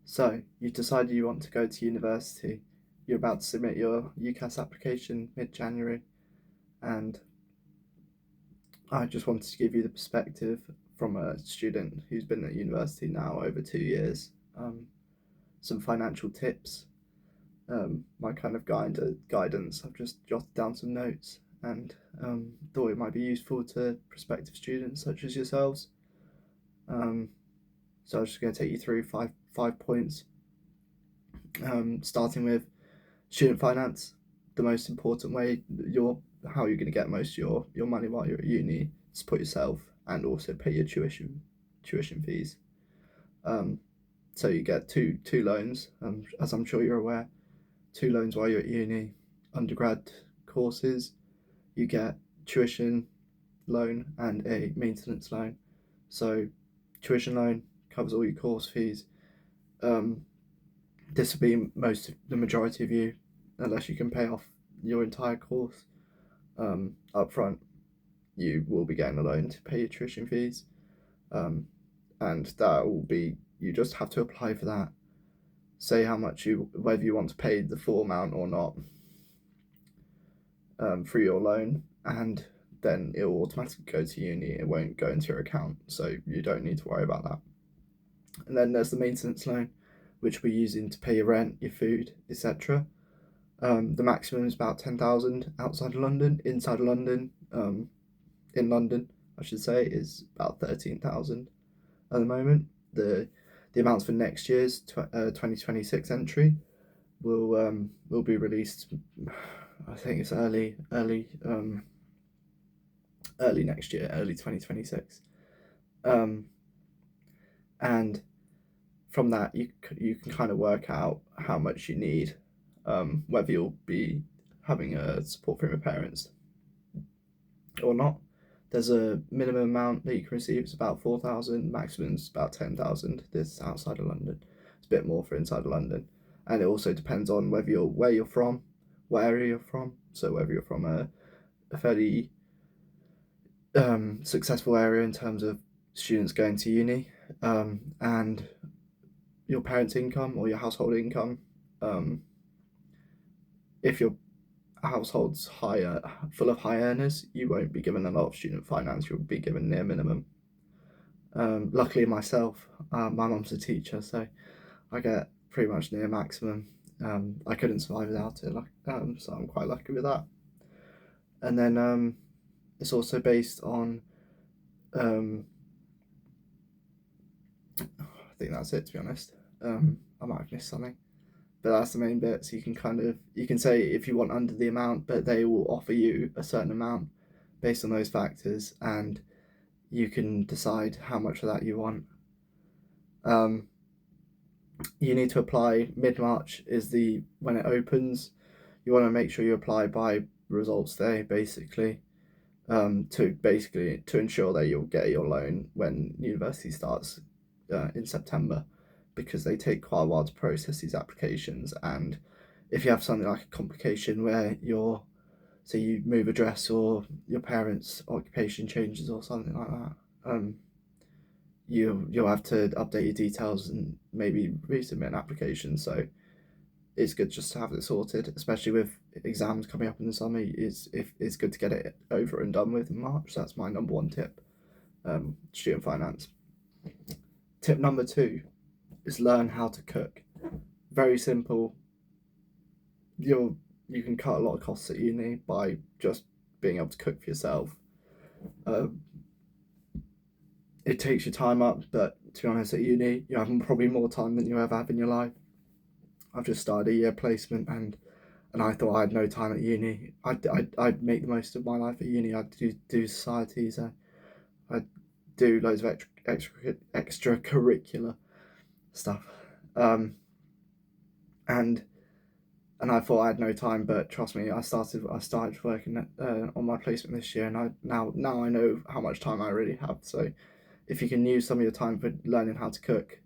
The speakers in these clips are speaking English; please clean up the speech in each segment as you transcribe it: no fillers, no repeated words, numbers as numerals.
So, you've decided you want to go to university. You're about to submit your UCAS application mid-January, and I just wanted to give you the perspective from a student who's been at university now over 2 years. Some financial tips, my kind of guidance. I've just jotted down some notes and thought it might be useful to prospective students such as yourselves. So I'm just going to take you through five points. Starting with student finance, the most important way how you're going to get most of your money while you're at uni is support yourself and also pay your tuition fees. So you get two loans, as I'm sure you're aware, 2 loans while you're at uni. Undergrad courses, you get tuition loan and a maintenance loan. So tuition loan covers all your course fees. This will be the majority of you, unless you can pay off your entire course up front. You will be getting a loan to pay your tuition fees, and that will be, you just have to apply for that. Say whether you want to pay the full amount or not through your loan, and then it will automatically go to uni. It won't go into your account, so you don't need to worry about that. And then there's the maintenance loan, which we're using to pay your rent, your food, etc. The maximum is about 10,000 outside of London. Inside of London, in London, I should say, is about 13,000 at the moment. The amounts for next year's 2026 entry will be released. I think it's early next year, early 2026. And from that, you can kind of work out how much you need, whether you'll be having a support from your parents or not. There's a minimum amount that you can receive. It's about 4,000. Maximum is about 10,000. This is outside of London. It's a bit more for inside of London, and it also depends on where you're from, what area you're from. So whether you're from a fairly successful area in terms of students going to uni, and your parents' income or your household income. If your household's full of high earners, you won't be given a lot of student finance. You'll be given near minimum. Luckily myself, my mum's a teacher, so I get pretty much near maximum. I couldn't survive without it, so I'm quite lucky with that. And then it's also based on, I think that's it, to be honest. I might have missed something, but that's the main bit. So you can say if you want under the amount, but they will offer you a certain amount based on those factors, and you can decide how much of that you want. You need to apply mid-March is when it opens. You want to make sure you apply by results day, basically, to ensure that you'll get your loan when university starts in September, because they take quite a while to process these applications. And if you have something like a complication where you move address or your parents' occupation changes or something like that, you'll have to update your details and maybe resubmit an application. So it's good just to have it sorted, especially with exams coming up in the summer. It's good to get it over and done with in March. So that's my number one tip. Student finance. Tip number 2 is learn how to cook. Very simple. You can cut a lot of costs at uni by just being able to cook for yourself. It takes your time up, but to be honest, at uni you have probably more time than you ever have in your life. I've just started a year placement, and I thought I had no time at uni. I'd make the most of my life at uni. I'd do societies. I'd do loads of extracurricular stuff, and I thought I had no time. But trust me, I started working on my placement this year, and I now I know how much time I really have. So if you can use some of your time for learning how to cook,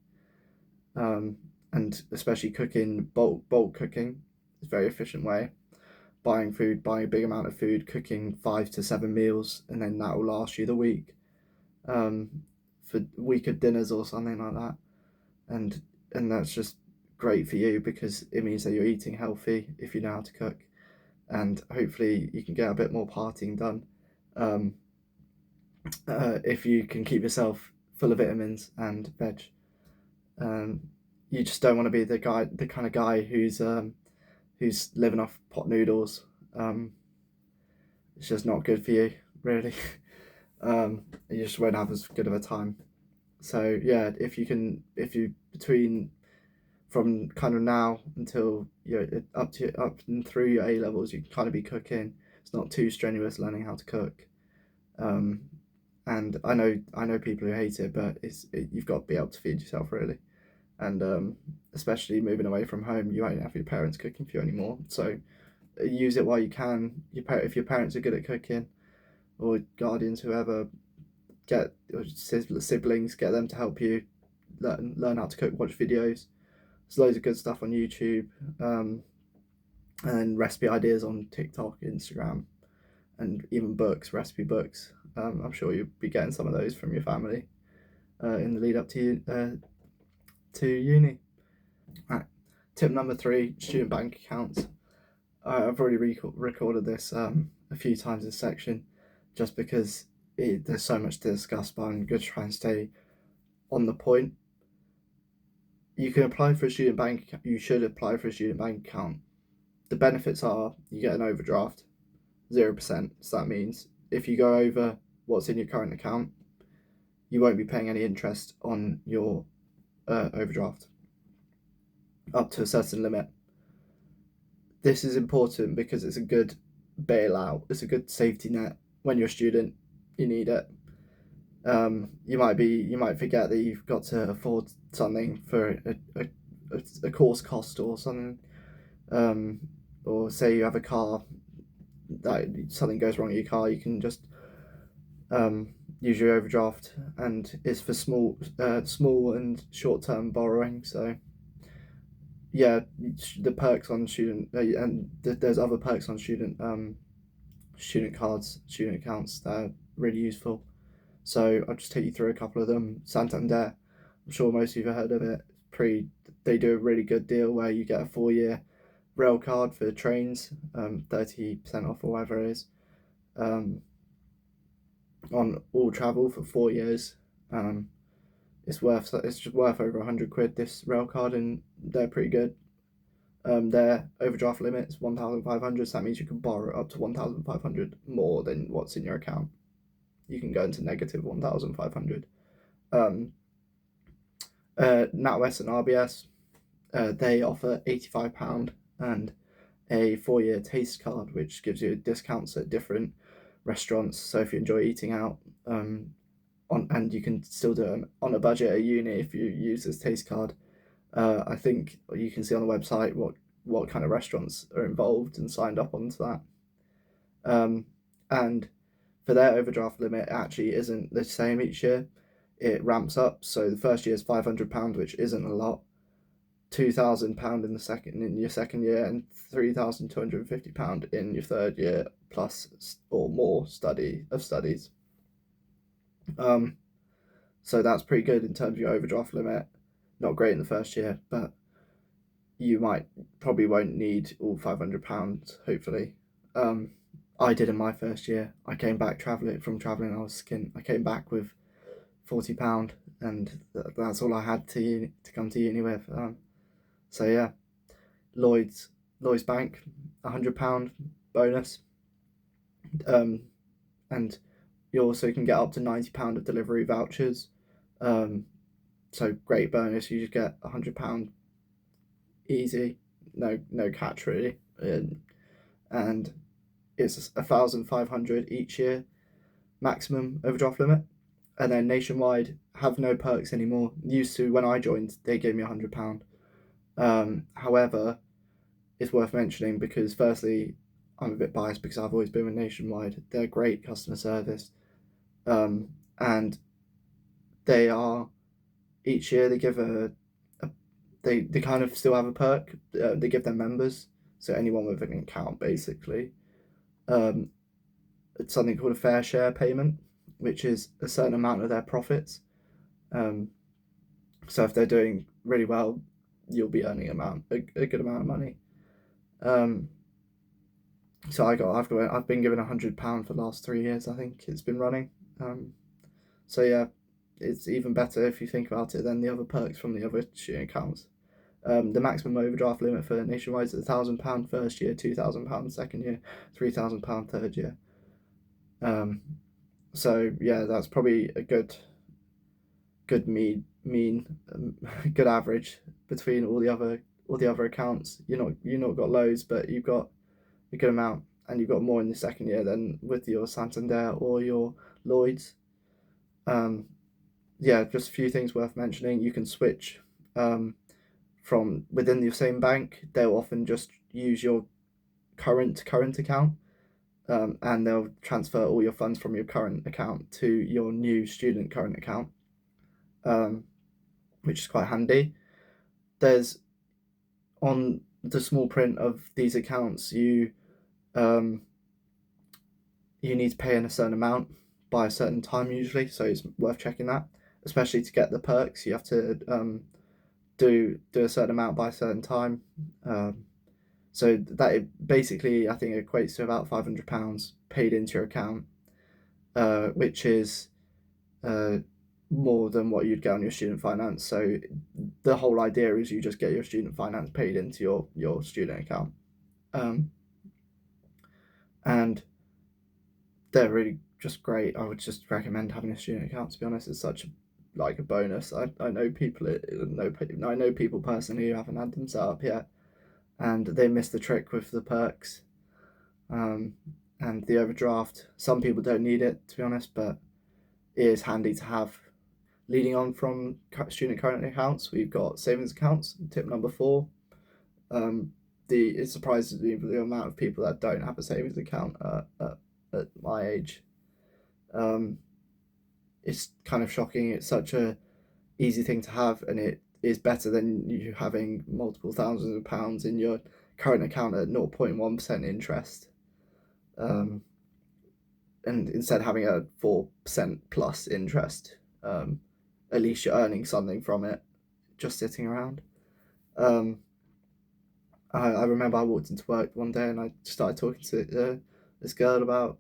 and especially cooking, bulk cooking is a very efficient way. Buying a big amount of food, cooking 5 to 7 meals, and then that will last you the week, for week of dinners or something like that. And and that's just great for you because it means that you're eating healthy if you know how to cook, and hopefully you can get a bit more partying done. Um, if you can keep yourself full of vitamins and veg. Um, you just don't want to be the kind of guy who's living off pot noodles. It's just not good for you, really. You just won't have as good of a time. So yeah, if you between from kind of now until you're up and through your A levels, you can kind of be cooking. It's not too strenuous learning how to cook. Um, and I know people who hate it, but you've got to be able to feed yourself really, and especially moving away from home, you won't have your parents cooking for you anymore. So use it while you can. If your parents are good at cooking, or guardians, whoever, get siblings, get them to help you learn how to cook. Watch videos. There's loads of good stuff on YouTube, and recipe ideas on TikTok, Instagram, and even recipe books. I'm sure you'll be getting some of those from your family in the lead up to uni. Right. Tip number 3: student bank accounts. I've already recorded this a few times, this section, just because there's so much to discuss, but I'm going to try and stay on the point. You can apply for a student bank. You should apply for a student bank account. The benefits are you get an overdraft, 0%. So that means if you go over what's in your current account, you won't be paying any interest on your overdraft up to a certain limit. This is important because it's a good bailout. It's a good safety net. When you're a student, you need it. You might forget that you've got to afford something for a course cost or something, or say you have a car that something goes wrong with your car, you can just use your overdraft, and it's for small and short term borrowing. So yeah, the perks on student and there's other perks on student cards, student accounts that are really useful. So I'll just take you through a couple of them. Santander, I'm sure most of you have heard of it. They do a really good deal where you get a 4-year rail card for trains, 30% off or whatever it is, on all travel for 4 years. It's just worth over £100, this rail card, and they're pretty good. Their overdraft limit is 1,500, so that means you can borrow up to 1,500 more than what's in your account. You can go into negative 1,500. NatWest and RBS, they offer £85 and a 4-year taste card, which gives you discounts at different restaurants. So if you enjoy eating out, and you can still do it on a budget at uni if you use this taste card. I think you can see on the website what kind of restaurants are involved and signed up onto that. And for their overdraft limit, it actually isn't the same each year. It ramps up. So the first year is £500, which isn't a lot. £2,000 in your second year, and £3,250 in your third year, plus or more studies. So that's pretty good in terms of your overdraft limit. Not great in the first year, but you probably won't need all £500, hopefully. I did in my first year. I came back from travelling. I was skint. I came back with £40, and that's all I had to come to uni with. So yeah, Lloyds Bank, £100 bonus. And you also can get up to £90 of delivery vouchers. So great bonus. You just get £100 easy, no catch really, and it's 1,500 each year maximum overdraft limit. And then Nationwide have no perks anymore. Used to, when I joined, they gave me £100. However, it's worth mentioning because firstly, I'm a bit biased because I've always been with Nationwide. They're great customer service, and they are, each year they give they kind of still have a perk. They give their members, so anyone with an account basically, it's something called a fair share payment, which is a certain amount of their profits. So if they're doing really well, you'll be earning a good amount of money. So I've been given £100 for the last 3 years. I think it's been running. So yeah, it's even better if you think about it than the other perks from the other student accounts. The maximum overdraft limit for Nationwide is £1,000 first year, £2,000 second year, £3,000 third year. So yeah, that's probably a good good average between all the other accounts. You're not got loads, but you've got a good amount, and you've got more in the second year than with your Santander or your Lloyds. Yeah, just a few things worth mentioning. You can switch from within the same bank. They'll often just use your current account, and they'll transfer all your funds from your current account to your new student current account, which is quite handy. There's on the small print of these accounts, you need to pay in a certain amount by a certain time usually, so it's worth checking that. Especially to get the perks, you have to do a certain amount by a certain time. So that basically, I think, equates to about £500 paid into your account, which is more than what you'd get on your student finance. So the whole idea is you just get your student finance paid into your student account, and they're really just great. I would just recommend having a student account. To be honest, it's such a bonus. I know people personally who haven't had them set up yet, and they miss the trick with the perks, and the overdraft. Some people don't need it, to be honest, but it is handy to have. Leading on from student current accounts, we've got savings accounts. Tip number 4. It surprises me the amount of people that don't have a savings account at my age. It's kind of shocking. It's such a easy thing to have, and it is better than you having multiple thousands of pounds in your current account at 0.1% interest. And instead of having a 4% plus interest, at least you're earning something from it, just sitting around. I remember I walked into work one day and I started talking to this girl about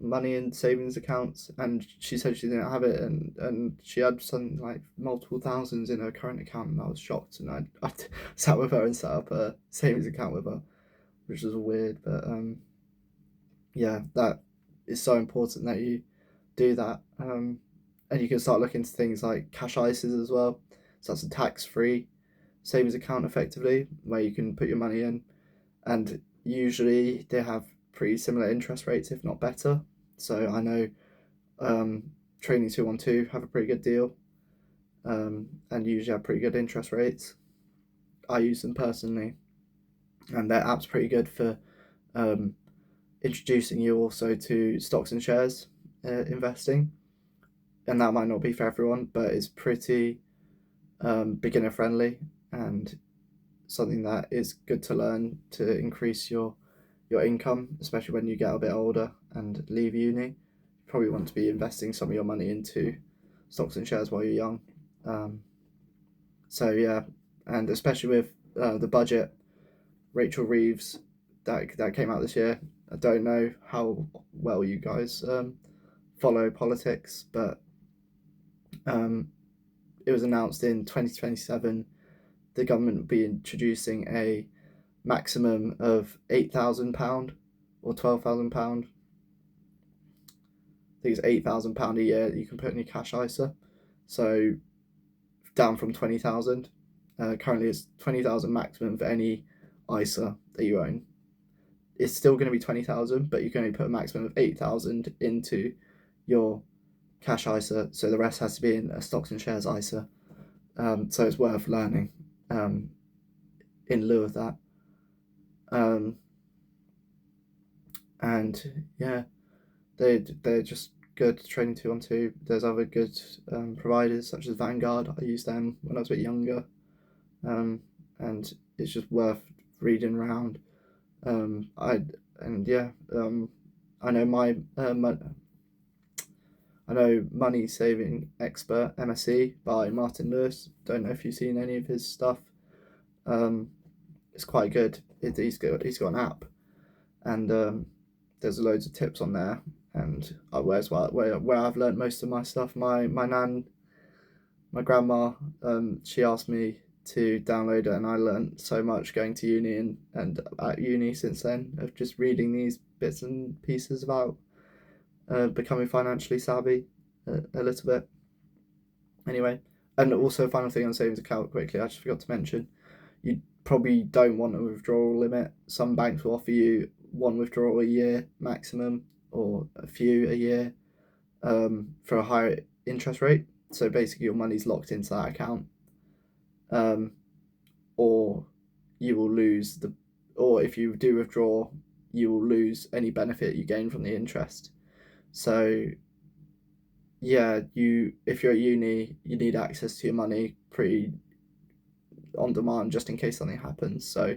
money in savings accounts, and she said she didn't have it, and she had something like multiple thousands in her current account, and I was shocked, and I sat with her and set up a savings account with her, which was weird, but yeah, that is so important that you do that, and you can start looking into things like cash ISAs as well. So that's a tax-free savings account effectively, where you can put your money in, and usually they have pretty similar interest rates, if not better. So I know Training 212 have a pretty good deal, and usually have pretty good interest rates. I use them personally, and their app's pretty good for introducing you also to stocks and shares investing, and that might not be for everyone, but it's pretty beginner friendly and something that is good to learn to increase your income, especially when you get a bit older and leave uni. You probably want to be investing some of your money into stocks and shares while you're young. So yeah, and especially with the budget, Rachel Reeves, that came out this year. I don't know how well you guys follow politics, but it was announced in 2027 the government would be introducing a maximum of £8,000 or £12,000. I think it's £8,000 a year that you can put in your cash ISA. So down from 20,000. Currently it's 20,000 maximum for any ISA that you own. It's still going to be 20,000, but you can only put a maximum of 8,000 into your cash ISA. So the rest has to be in a stocks and shares ISA. So it's worth learning in lieu of that. And yeah, they're just good. Training 212. There's other good providers such as Vanguard. I used them when I was a bit younger, and it's just worth reading around. I know I know Money Saving Expert MSE by Martin Lewis. Don't know if you've seen any of his stuff. It's quite good. He's got an app, and there's loads of tips on there. And where I've learned most of my stuff. My grandma, she asked me to download it, and I learned so much going to uni and at uni since then of just reading these bits and pieces about becoming financially savvy a little bit. Anyway, and also final thing on savings account quickly, I just forgot to mention, you probably don't want a withdrawal limit. Some banks will offer you one withdrawal a year maximum, or a few a year, for a higher interest rate. So basically, your money's locked into that account, or you will lose or if you do withdraw, you will lose any benefit you gain from the interest. So yeah, if you're at uni, you need access to your money pretty on demand just in case something happens. So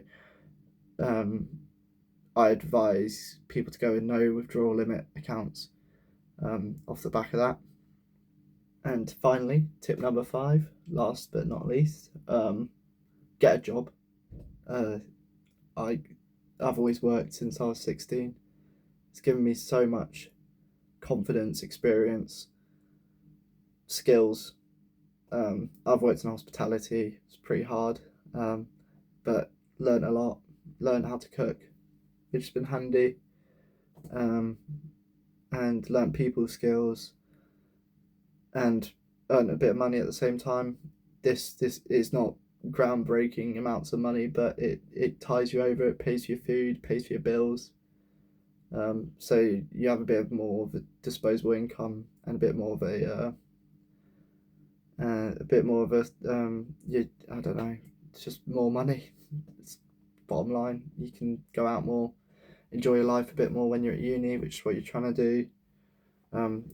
I advise people to go with no withdrawal limit accounts off the back of that. And finally, tip number 5, last but not least, get a job. I've always worked since I was 16. It's given me so much confidence, experience, skills. I've worked in hospitality. It's pretty hard, but learned a lot. Learned how to cook, which has been handy, and learned people skills, and earned a bit of money at the same time. This is not groundbreaking amounts of money, but it ties you over. It pays for your food, pays for your bills. So you have a bit more of a disposable income and a bit more of a I don't know, it's just more money. It's bottom line. You can go out more, enjoy your life a bit more when you're at uni, which is what you're trying to do.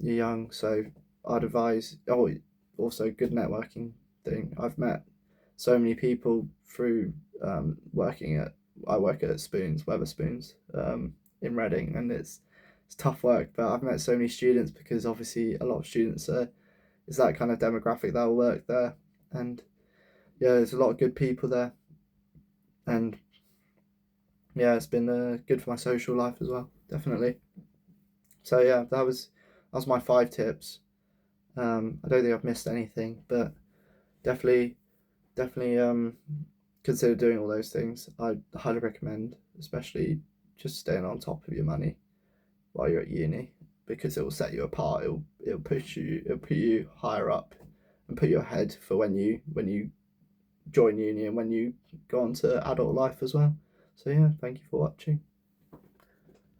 You're young, so I'd advise. Oh, also good networking thing. I've met so many people through I work at Spoons, Weatherspoons, in Reading, and it's tough work. But I've met so many students because obviously a lot of students is that kind of demographic that will work there, and yeah, there's a lot of good people there, and yeah, it's been good for my social life as well, definitely. So yeah, that was my 5 tips. I don't think I've missed anything, but definitely consider doing all those things. I highly recommend, especially just staying on top of your money while you're at uni, because it will set you apart. It'll put you higher up and put you ahead for when you join uni and when you go on to adult life as well. So yeah, thank you for watching.